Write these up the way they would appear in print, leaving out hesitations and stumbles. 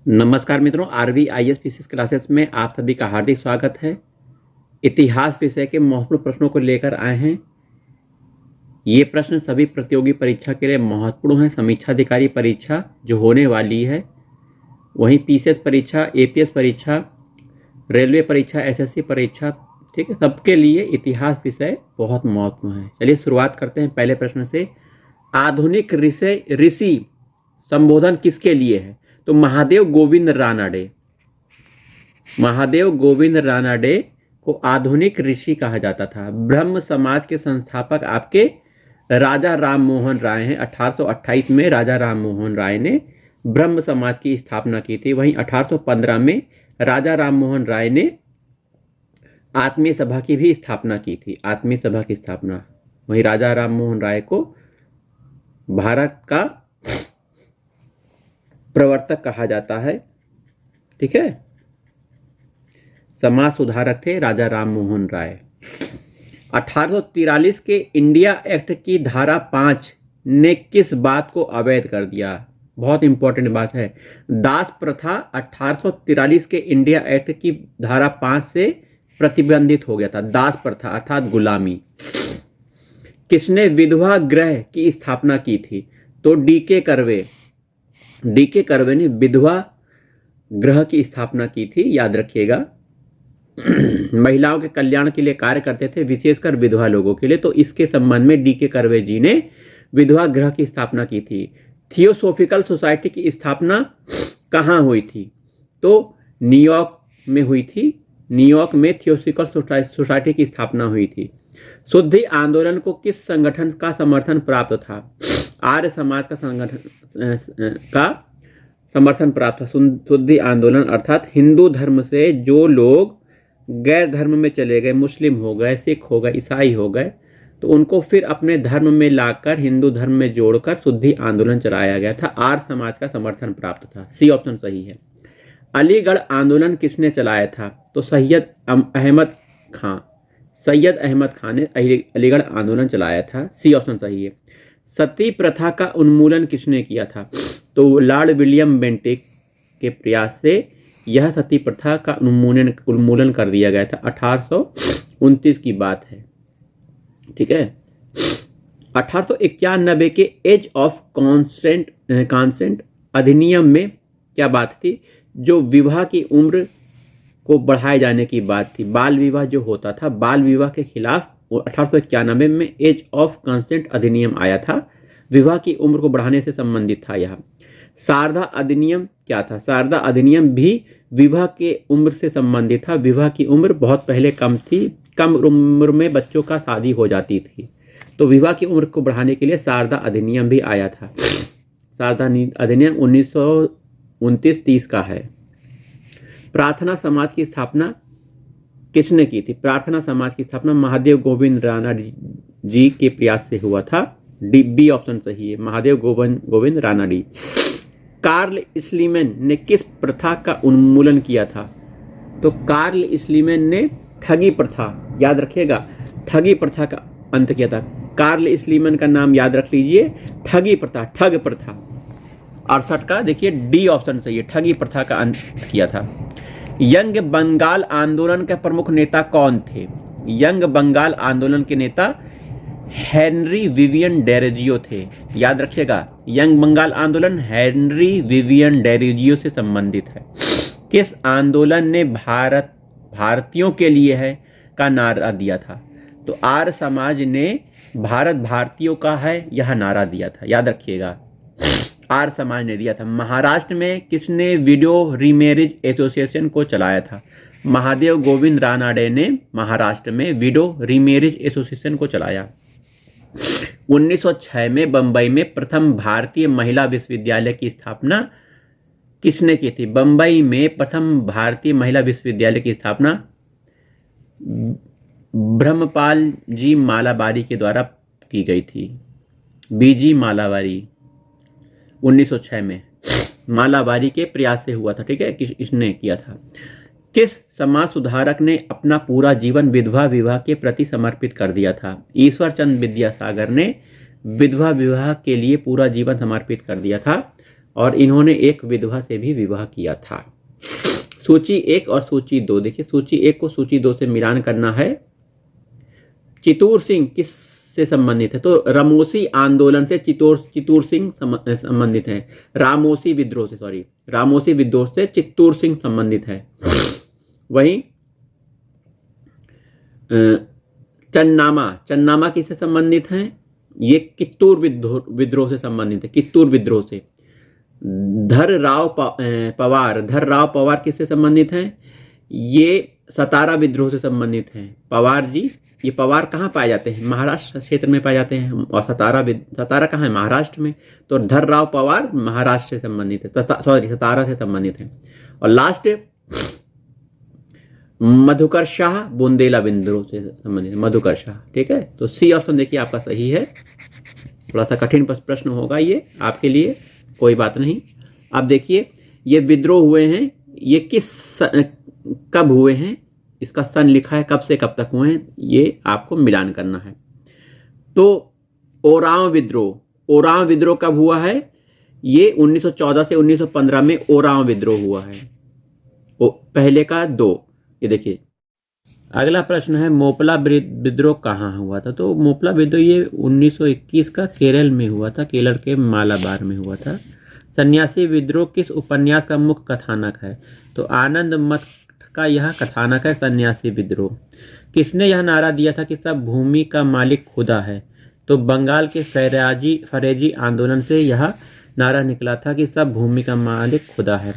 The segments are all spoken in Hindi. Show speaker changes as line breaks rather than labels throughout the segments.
नमस्कार मित्रों, आरवी आईएएस फिजिक्स क्लासेस में आप सभी का हार्दिक स्वागत है। इतिहास विषय के महत्वपूर्ण प्रश्नों को लेकर आए हैं। ये प्रश्न सभी प्रतियोगी परीक्षा के लिए महत्वपूर्ण है। समीक्षा अधिकारी परीक्षा जो होने वाली है, वहीं पीसीएस परीक्षा, एपीएस परीक्षा, रेलवे परीक्षा, एसएससी परीक्षा, ठीक है, सबके लिए इतिहास विषय बहुत महत्वपूर्ण है। चलिए शुरुआत करते हैं पहले प्रश्न से। आधुनिक ऋषि संबोधन किसके लिए है? तो महादेव गोविंद रानडे को आधुनिक ऋषि कहा जाता था। ब्रह्म समाज के संस्थापक आपके राजा राम मोहन राय हैं। 1828 में राजा राम मोहन राय ने ब्रह्म समाज की स्थापना की थी। वहीं 1815 में राजा राम मोहन राय ने आत्मीय सभा की भी स्थापना की थी। आत्मीय सभा की स्थापना, वहीं राजा राम मोहन राय को भारत का प्रवर्तक कहा जाता है। ठीक है, समाज सुधारक थे राजा राम मोहन राय। 1843 के इंडिया एक्ट की धारा 5 ने किस बात को अवैध कर दिया? बहुत इंपॉर्टेंट बात है। दास प्रथा 1843 के इंडिया एक्ट की धारा 5 से प्रतिबंधित हो गया था। दास प्रथा अर्थात गुलामी। किसने विधवा गृह की स्थापना की थी? तो डीके कर्वे ने विधवा गृह की स्थापना की थी, याद रखिएगा। महिलाओं के कल्याण के लिए कार्य करते थे, विशेषकर विधवा लोगों के लिए। तो इसके संबंध में डीके कर्वे जी ने विधवा गृह की स्थापना की थी। थियोसॉफिकल सोसाइटी की स्थापना कहाँ हुई थी? तो न्यूयॉर्क में हुई थी। न्यूयॉर्क में थियोसॉफिकल सोसाइटी की स्थापना हुई थी। शुद्धि आंदोलन को किस संगठन का समर्थन प्राप्त था? आर्य समाज का समर्थन प्राप्त था। शुद्धि आंदोलन अर्थात हिंदू धर्म से जो लोग गैर धर्म में चले गए, मुस्लिम हो गए, सिख हो गए, ईसाई हो गए, तो उनको फिर अपने धर्म में लाकर हिंदू धर्म में जोड़कर शुद्धि आंदोलन चलाया गया था। आर्य समाज का समर्थन प्राप्त था। सी ऑप्शन सही है। अलीगढ़ आंदोलन किसने चलाया था? तो सैयद अहमद खान ने अलीगढ़ आंदोलन चलाया था। सी ऑप्शन सही है। सती प्रथा का उन्मूलन किसने किया था? तो लॉर्ड विलियम बेंटिक के प्रयास से यह सती प्रथा का उन्मूलन कर दिया गया था। 1829 की बात है। ठीक है। 1891 के एज ऑफ कॉन्सेंट अधिनियम में क्या बात थी? जो विवाह की उम्र को बढ़ाए जाने की बात थी। बाल विवाह जो होता था, बाल विवाह के खिलाफ 1891 में एज ऑफ कंसेंट अधिनियम आया था। विवाह की उम्र को बढ़ाने से संबंधित था यह। शारदा अधिनियम क्या था? शारदा अधिनियम भी विवाह के उम्र से संबंधित था। विवाह की उम्र बहुत पहले कम थी। कम उम्र में बच्चों का शादी हो जाती थी, तो विवाह की उम्र को बढ़ाने के लिए शारदा अधिनियम भी आया था। शारदा अधिनियम 1929-30 का है। प्रार्थना समाज की स्थापना किसने की थी? प्रार्थना समाज की स्थापना महादेव गोविंद रानडे जी के प्रयास से हुआ था। बी ऑप्शन सही है। महादेव गोविंद रानडे। कार्ल स्लीमैन ने किस प्रथा का उन्मूलन किया था? तो कार्ल स्लीमैन ने ठगी प्रथा, याद रखिएगा, ठगी प्रथा का अंत किया था। कार्ल स्लीमैन का नाम याद रख लीजिए। ठग प्रथा 68 का, देखिए डी ऑप्शन सही है। ठगी प्रथा का अंत किया था। यंग बंगाल आंदोलन के प्रमुख नेता कौन थे? यंग बंगाल आंदोलन के नेता हेनरी विवियन डेरोजियो थे, याद रखिएगा। यंग बंगाल आंदोलन हेनरी विवियन डेरोजियो से संबंधित है। किस आंदोलन ने भारतीयों के लिए है का नारा दिया था? तो आर्य समाज ने भारत भारतीयों का है यह नारा दिया था, याद रखिएगा। आर्य समाज ने दिया था। महाराष्ट्र में किसने विडो रीमैरिज एसोसिएशन को चलाया था? महादेव गोविंद रानडे ने महाराष्ट्र में विडो रीमैरिज एसोसिएशन को चलाया। 1906 में बंबई में प्रथम भारतीय महिला विश्वविद्यालय की स्थापना किसने की थी? बंबई में प्रथम भारतीय महिला विश्वविद्यालय की स्थापना ब्रह्मपाल जी मालाबारी के द्वारा की गई थी। बीजी मालाबारी 1906 में मालाबारी के प्रयास से हुआ था। ठीक है, इसने किया था। किस समाज सुधारक ने अपना पूरा जीवन विधवा विवाह के प्रति समर्पित कर दिया था? ईश्वर चंद्र विद्यासागर ने विधवा विवाह के लिए पूरा जीवन समर्पित कर दिया था। और इन्होंने एक विधवा से भी विवाह किया था। सूची 1 और सूची 2, देखिए सूची 1 को सूची 2 से मिलान करना है। चितूर सिंह किस से संबंधित है? तो रामोसी आंदोलन से चितूर सिंह संबंधित है। रामोसी विद्रोह से चित्तूर सिंह संबंधित है। वहीं चन्नामा किससे संबंधित है? ये कित्तूर विद्रोह से संबंधित है, कित्तूर विद्रोह से। धर्राव पवार किससे संबंधित हैं? ये सतारा विद्रोह से संबंधित हैं। पवार जी, ये पवार कहाँ पाए जाते हैं? महाराष्ट्र क्षेत्र में पाए जाते हैं। और सतारा कहाँ है? महाराष्ट्र में। तो धर्राव पवार महाराष्ट्र से संबंधित है, सतारा से संबंधित है। और लास्ट मधुकर शाह बुंदेला विद्रोह से संबंधित है, मधुकर शाह। ठीक है, तो सी ऑप्शन देखिए आपका सही है। थोड़ा सा कठिन प्रश्न होगा ये आपके लिए, कोई बात नहीं। अब देखिए ये विद्रोह हुए हैं, ये कब हुए हैं, इसका सन लिखा है, कब से कब तक हुए हैं, ये आपको मिलान करना है। तो ओरांव विद्रोह कब हुआ है? ये 1914 से 1915 में ओरांव विद्रोह हुआ है। पहले का 2। ये देखिए अगला प्रश्न है, मोपला विद्रोह कहाँ हुआ था? तो मोपला विद्रोह ये 1921 का केरल में हुआ था, केरल के मालाबार में हुआ था। सन्यासी विद्रोह किस उपन्यास का मुख्य कथानक है? तो आनंद मठ का यह कथानक है सन्यासी विद्रोह। किसने यह नारा दिया था कि सब भूमि का मालिक खुदा है? तो बंगाल के फरेजी आंदोलन से यह नारा निकला था कि सब भूमि का मालिक खुदा है।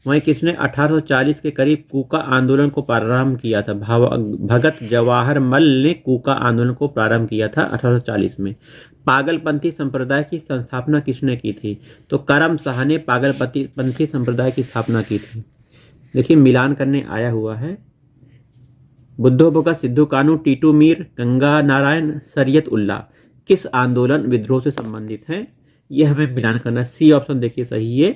वहीं किसने 1840 के करीब कूका आंदोलन को प्रारंभ किया था? भगत जवाहर मल ने कूका आंदोलन को प्रारंभ किया था 1840 में। पागलपंथी संप्रदाय की स्थापना किसने की थी? तो करम शाह ने पागलपंथी संप्रदाय की स्थापना की थी। देखिए मिलान करने आया हुआ है। बुद्धो भगत, सिद्धू कानू, टीटू मीर, गंगा नारायण, शरीयत उल्लाह किस आंदोलन विद्रोह से संबंधित हैं? यह हमें मिलान करना। सी ऑप्शन देखिए सही है।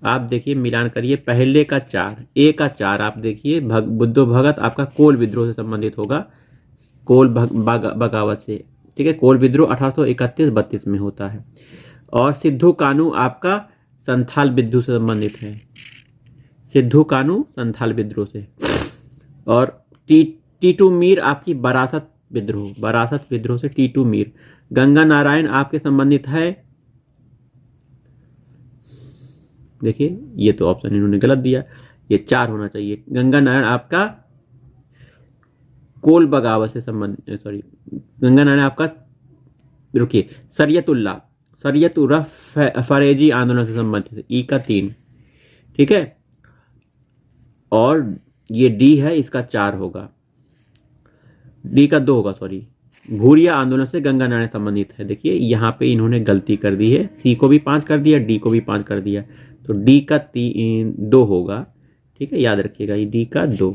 आप देखिए मिलान करिए। पहले का 4, ए का 4 आप देखिए। बुद्धो भगत आपका कोल विद्रोह से संबंधित होगा, कोल बगावत से। ठीक है, कोल विद्रोह 1831-32 में होता है। और सिद्धू कानू आपका संथाल विद्रोह से संबंधित है, सिद्धू कानू संथाल विद्रोह से। और टीटू मीर आपकी बरासत विद्रोह से टीटू मीर। गंगा नारायण आपके संबंधित है, देखिए ये तो ऑप्शन इन्होंने गलत दिया, ये 4 होना चाहिए। गंगा नारायण आपका कोल बगावत से संबंधित, गंगा नारायण आपका, रुकिए, शरीयतुल्लाह फरेजी आंदोलन से संबंधित, ई का 3। ठीक है, और ये डी है, इसका 4 होगा, डी का 2 होगा, भूरिया आंदोलन से गंगा नारायण संबंधित है। देखिए यहाँ पे इन्होंने गलती कर दी है, सी को भी 5 कर दिया, डी को भी 5 कर दिया, तो डी का 2 होगा। ठीक है, याद रखिएगा, ये डी का 2।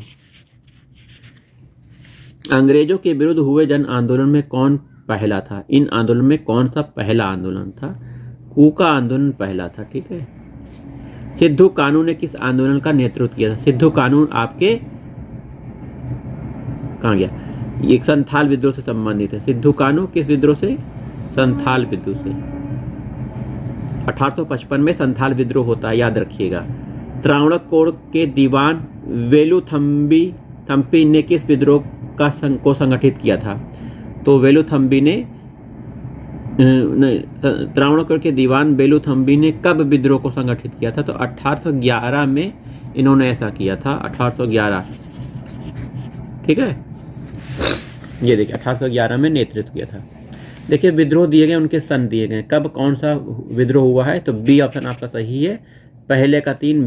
अंग्रेजों के विरुद्ध हुए जन आंदोलन में कौन पहला था? इन आंदोलन में कौन सा पहला आंदोलन था? कूका आंदोलन पहला था। ठीक है, सिद्धू कानू ने किस आंदोलन का नेतृत्व किया था? सिद्धू कानू आपके कहाँ गया, ये संथाल विद्रोह से संबंधित है। सिद्धू कानू किस विद्रोह से? संथाल विद्रोह से। 1855 में संथाल विद्रोह होता है, याद रखिएगा। त्रावणकोर के दीवान वेलुथम्बी ने किस विद्रोह को संगठित किया था? तो वेलुथम्बी ने त्रावणकोर के दीवान वेलुथम्बी ने कब विद्रोह को संगठित किया था? तो 1811 में इन्होंने ऐसा किया था, 1811। ठीक है, ये देखिए 1811 में नेतृत्व किया था। देखिए विद्रोह दिए गए, उनके सन दिए गए, कब कौन सा विद्रोह हुआ है? तो बी ऑप्शन आपका सही है। पहले का 3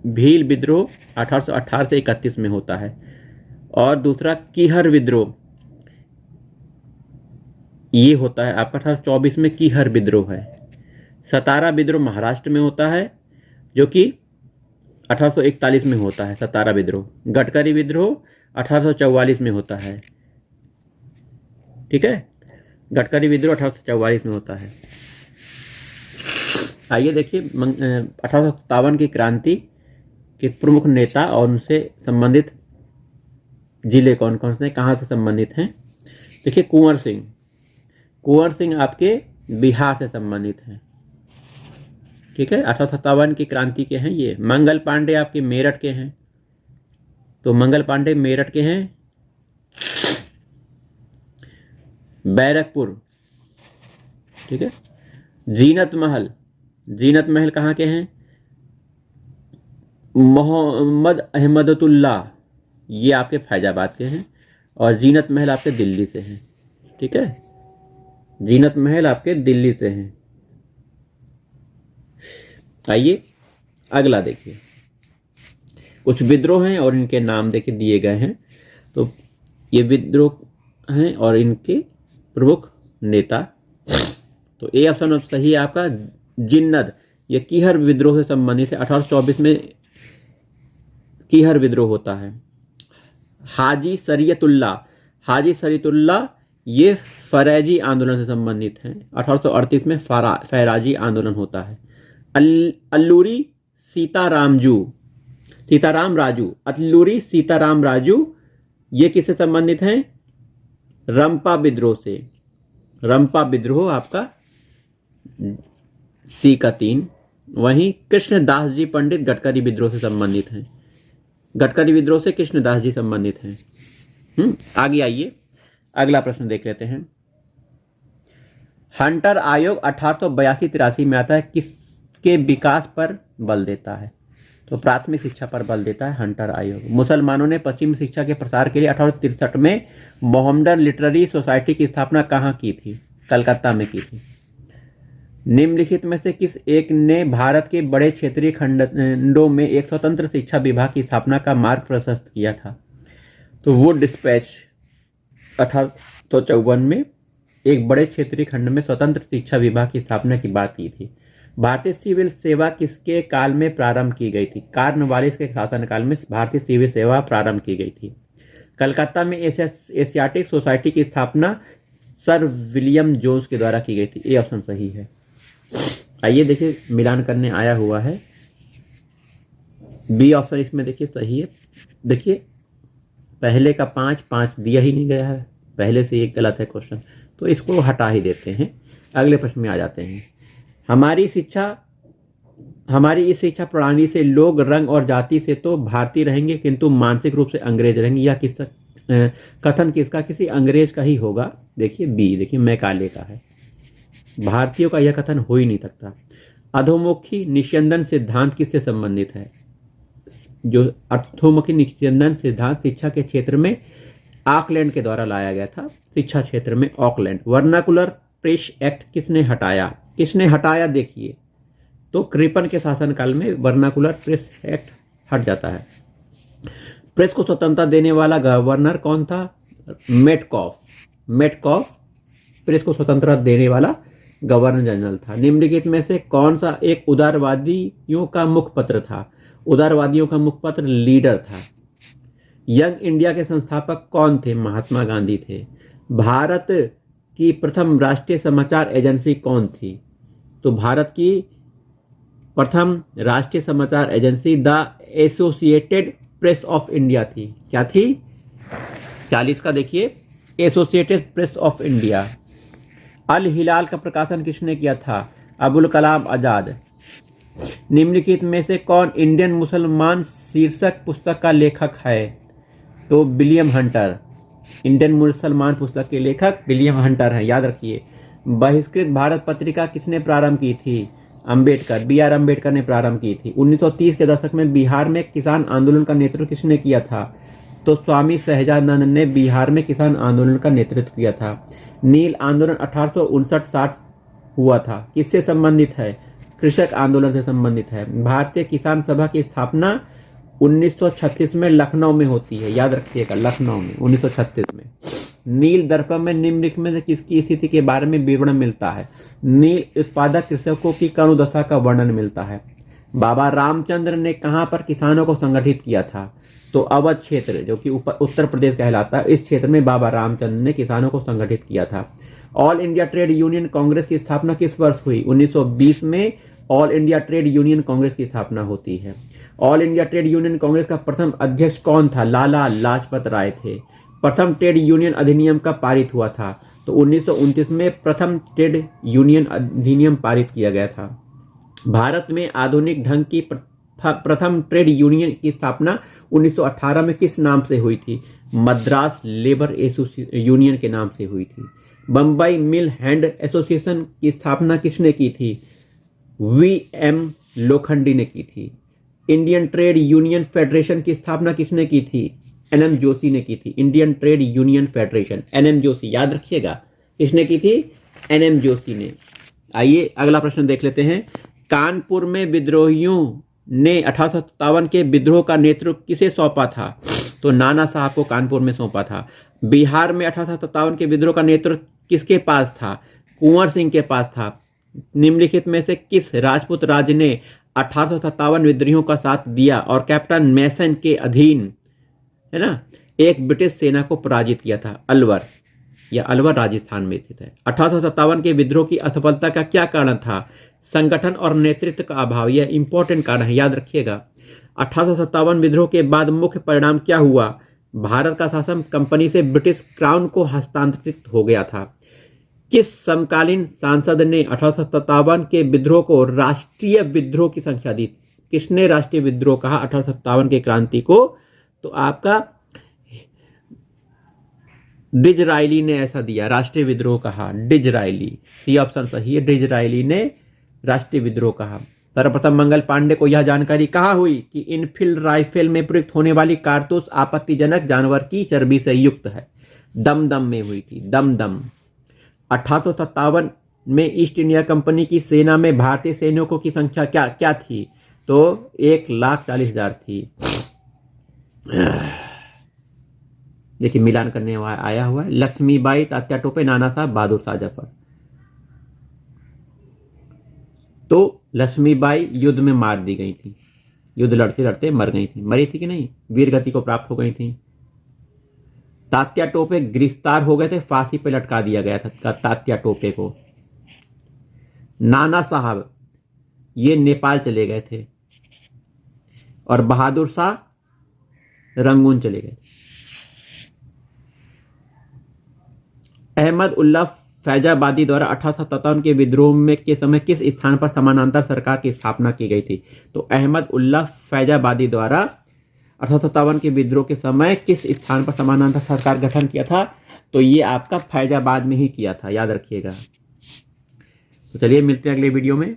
भील विद्रोह 1818 से 31 में होता है। और दूसरा कीहर विद्रोह, ये होता है आपका 1824 में कीहर विद्रोह है। सतारा विद्रोह महाराष्ट्र में होता है, जो कि 1841 में होता है सतारा विद्रोह। गडकरी विद्रोह 1844 में होता है। ठीक है, गडकरी विद्रोह 1844 में होता है। आइए देखिए 1857 की क्रांति के प्रमुख नेता और उनसे संबंधित जिले कौन कौन से, कहाँ से संबंधित हैं? देखिए कुंवर सिंह आपके बिहार से संबंधित हैं। ठीक है, 1857 की क्रांति के हैं ये। मंगल पांडे आपके मेरठ के हैं, तो मंगल पांडे मेरठ के हैं। बैरकपुर, ठीक है। जीनत महल, जीनत महल कहाँ के हैं? मोहम्मद अहमदुल्ला, ये आपके फैजाबाद के हैं। और जीनत महल आपके दिल्ली से हैं, ठीक है। जीनत महल आपके दिल्ली से हैं। आइए अगला देखिए, कुछ विद्रोह हैं और इनके नाम देखिए दिए गए हैं। तो ये विद्रोह हैं और इनके प्रमुख नेता। तो ए ऑप्शन सही है आपका जिन्नद, ये कीहर विद्रोह से संबंधित है। 1824 में कीहर विद्रोह होता है। हाजी शरीयतुल्लाह, हाजी शरीयतुल्लाह ये फरैजी आंदोलन से संबंधित हैं। 1838 में फैराजी आंदोलन होता है। अल्लूरी सीताराम राजू, अल्लूरी सीताराम राजू ये किससे संबंधित हैं? रंपा विद्रोह से। रंपा विद्रोह आपका सी का 3। वहीं कृष्णदास जी पंडित गडकरी विद्रोह से संबंधित हैं। गडकरी विद्रोह से कृष्णदास जी संबंधित हैं। आगे आइए अगला प्रश्न देख लेते हैं। हंटर आयोग 1882-83 में आता है, किसके विकास पर बल देता है? तो प्राथमिक शिक्षा पर बल देता है हंटर आयोग। मुसलमानों ने पश्चिमी शिक्षा के प्रसार के लिए 1863 में मोहम्मडन लिटरेरी सोसाइटी की स्थापना कहाँ की थी? कलकत्ता में की थी। निम्नलिखित में से किस एक ने भारत के बड़े क्षेत्रीय खंडों में एक स्वतंत्र शिक्षा विभाग की स्थापना का मार्ग प्रशस्त किया था? तो वो डिस्पैच 1854 में एक बड़े क्षेत्रीय खंड में स्वतंत्र शिक्षा विभाग की स्थापना की बात की थी। भारतीय सिविल सेवा किसके काल में प्रारंभ की गई थी? कॉर्नवालिस के शासनकाल में भारतीय सिविल सेवा प्रारंभ की गई थी। कलकत्ता में एशियाटिक सोसाइटी की स्थापना सर विलियम जोन्स के द्वारा की गई थी। ये ऑप्शन सही है। आइए देखिए मिलान करने आया हुआ है। बी ऑप्शन इसमें देखिए सही है। देखिए पहले का 5 दिया ही नहीं गया है, पहले से एक गलत है क्वेश्चन, तो इसको हटा ही देते हैं। अगले प्रश्न में आ जाते हैं। हमारी इस शिक्षा प्रणाली से लोग रंग और जाति से तो भारतीय रहेंगे किंतु मानसिक रूप से अंग्रेज रहेंगे। या कथन किसका? किसी अंग्रेज का ही होगा। देखिए बी, देखिए मैकाले का है। भारतीयों का यह कथन हो ही नहीं सकता। अधोमुखी निस्यंदन सिद्धांत किससे संबंधित है? जो अधोमुखी निस्यंदन सिद्धांत शिक्षा के क्षेत्र में ऑकलैंड के द्वारा लाया गया था। शिक्षा क्षेत्र में ऑकलैंड। वर्नाकुलर प्रेस एक्ट किसने हटाया? देखिए तो क्रिपन के शासनकाल में वर्नाकुलर प्रेस एक्ट हट जाता है। प्रेस को स्वतंत्रता देने वाला गवर्नर कौन था? मेटकॉफ प्रेस को स्वतंत्रता देने वाला गवर्नर जनरल था। निम्नलिखित में से कौन सा एक उदारवादियों का मुखपत्र था? उदारवादियों का मुखपत्र लीडर था। यंग इंडिया के संस्थापक कौन थे? महात्मा गांधी थे। भारत की प्रथम राष्ट्रीय समाचार एजेंसी कौन थी? तो भारत की प्रथम राष्ट्रीय समाचार agency the associated press of India थी। क्या थी? 40 का देखिए, एसोसिएटेड प्रेस ऑफ इंडिया। अल हिलाल का प्रकाशन किसने किया था? अबुल कलाम आजाद। निम्नलिखित में से कौन इंडियन मुसलमान शीर्षक पुस्तक का लेखक है? तो विलियम हंटर। इंडियन मुसलमान पुस्तक के लेखक विलियम हंटर हैं, याद रखिए। बहिष्कृत भारत पत्रिका किसने प्रारंभ की थी? अंबेडकर, बी.आर. अंबेडकर ने प्रारंभ की थी। 1930 के दशक में बिहार में किसान आंदोलन का नेतृत्व किसने किया था? तो स्वामी सहजानंद ने बिहार में किसान आंदोलन का नेतृत्व किया था। नील आंदोलन 1859-60 हुआ था, किससे संबंधित है? कृषक आंदोलन से संबंधित है। भारतीय किसान सभा की स्थापना 1936 में लखनऊ में होती है, याद रखिएगा, लखनऊ में 1936 में। नील दर्पण में निम्नलिखित में से किसकी स्थिति के बारे में विवरण मिलता है? नील उत्पादक कृषकों की करुणदशा का वर्णन मिलता है। बाबा रामचंद्र ने कहां पर किसानों को संगठित किया था? तो अवध क्षेत्र, जो कि उत्तर प्रदेश कहलाता है, इस क्षेत्र में बाबा रामचंद्र ने किसानों को संगठित किया था। All India trade union Congress की स्थापना किस वर्ष हुई? 1920 में all India trade union Congress की स्थापना होती है। All India trade union Congress का प्रथम अध्यक्ष कौन था? लाला लाजपत राय थे। प्रथम ट्रेड यूनियन अधिनियम कब पारित हुआ था? तो 1929 में प्रथम ट्रेड यूनियन अधिनियम पारित किया गया था। भारत में आधुनिक ढंग की प्रथम ट्रेड यूनियन की स्थापना 1918 में किस नाम से हुई थी? मद्रास लेबर यूनियन के नाम से हुई थी। बम्बई मिल हैंड एसोसिएशन की स्थापना किसने की थी? वी.एम. लोखंडी ने की थी। इंडियन ट्रेड यूनियन फेडरेशन की स्थापना किसने की थी? एन.एम. जोशी ने की थी। Indian trade union federation, N M. Joshi, याद रखिएगा, किसने की थी? एन.एम. जोशी ने। आइए अगला प्रश्न देख लेते हैं। कानपुर में विद्रोहियों ने 1857 के विद्रोह का नेतृत्व किसे सौंपा था? तो नाना साहब को कानपुर में सौंपा था। बिहार में 1857 के विद्रोह का नेतृत्व किसके पास था? कुंवर सिंह के पास था। निम्नलिखित में से किस राजपूत राज ने 1857 विद्रोहियों का साथ दिया और कैप्टन मैसन के अधीन, है ना, एक ब्रिटिश सेना को पराजित किया था? अलवर, या अलवर राजस्थान में स्थित है। 1857 के विद्रोह की असफलता का क्या कारण था? संगठन और नेतृत्व का अभाव। यह इंपॉर्टेंट कारण है, याद रखिएगा। 1857 विद्रोह के बाद मुख्य परिणाम क्या हुआ? भारत का शासन कंपनी से ब्रिटिश क्राउन को हस्तांतरित हो गया था। किस समकालीन सांसद ने 1857 के विद्रोह को राष्ट्रीय विद्रोह की संख्या दी? किसने राष्ट्रीय विद्रोह कहा 1857 के क्रांति को? तो आपका डिजरायली ने ऐसा दिया, राष्ट्रीय विद्रोह कहा, डिजरायली। सी ऑप्शन सही है, डिजरायली ने राष्ट्रीय विद्रोह कहा। सर्वप्रथम मंगल पांडे को यह जानकारी कहाँ हुई कि इनफील्ड राइफल में प्रयुक्त होने वाली कारतूस आपत्तिजनक जानवर की चर्बी से युक्त है? दमदम में हुई थी, दमदम। 1857 में ईस्ट इंडिया कंपनी की सेना में भारतीय सैनिकों की संख्या क्या क्या थी? तो 1,40,000 थी। देखिए मिलान करने आया हुआ है। लक्ष्मीबाई, तात्या टोपे, नाना साहब, बहादुर शाह जफर। तो लक्ष्मीबाई युद्ध में मार दी गई थी, युद्ध लड़ते लड़ते मर गई थी। मरी थी कि नहीं? वीर गति को प्राप्त हो गई थी। तात्या टोपे गिरफ्तार हो गए थे, फांसी पे लटका दिया गया था तात्या टोपे को। नाना साहब ये नेपाल चले गए थे और बहादुर शाह रंगून चले गए। अहमद उल्लाह फैजाबादी द्वारा 1857 के विद्रोह में के समय किस स्थान पर समानांतर सरकार की स्थापना की गई थी? तो अहमद उल्लाह फैजाबादी द्वारा 1857 के विद्रोह के समय किस स्थान पर समानांतर सरकार गठन किया था? तो ये आपका फैजाबाद में ही किया था, याद रखिएगा। तो चलिए मिलते हैं अगले वीडियो में।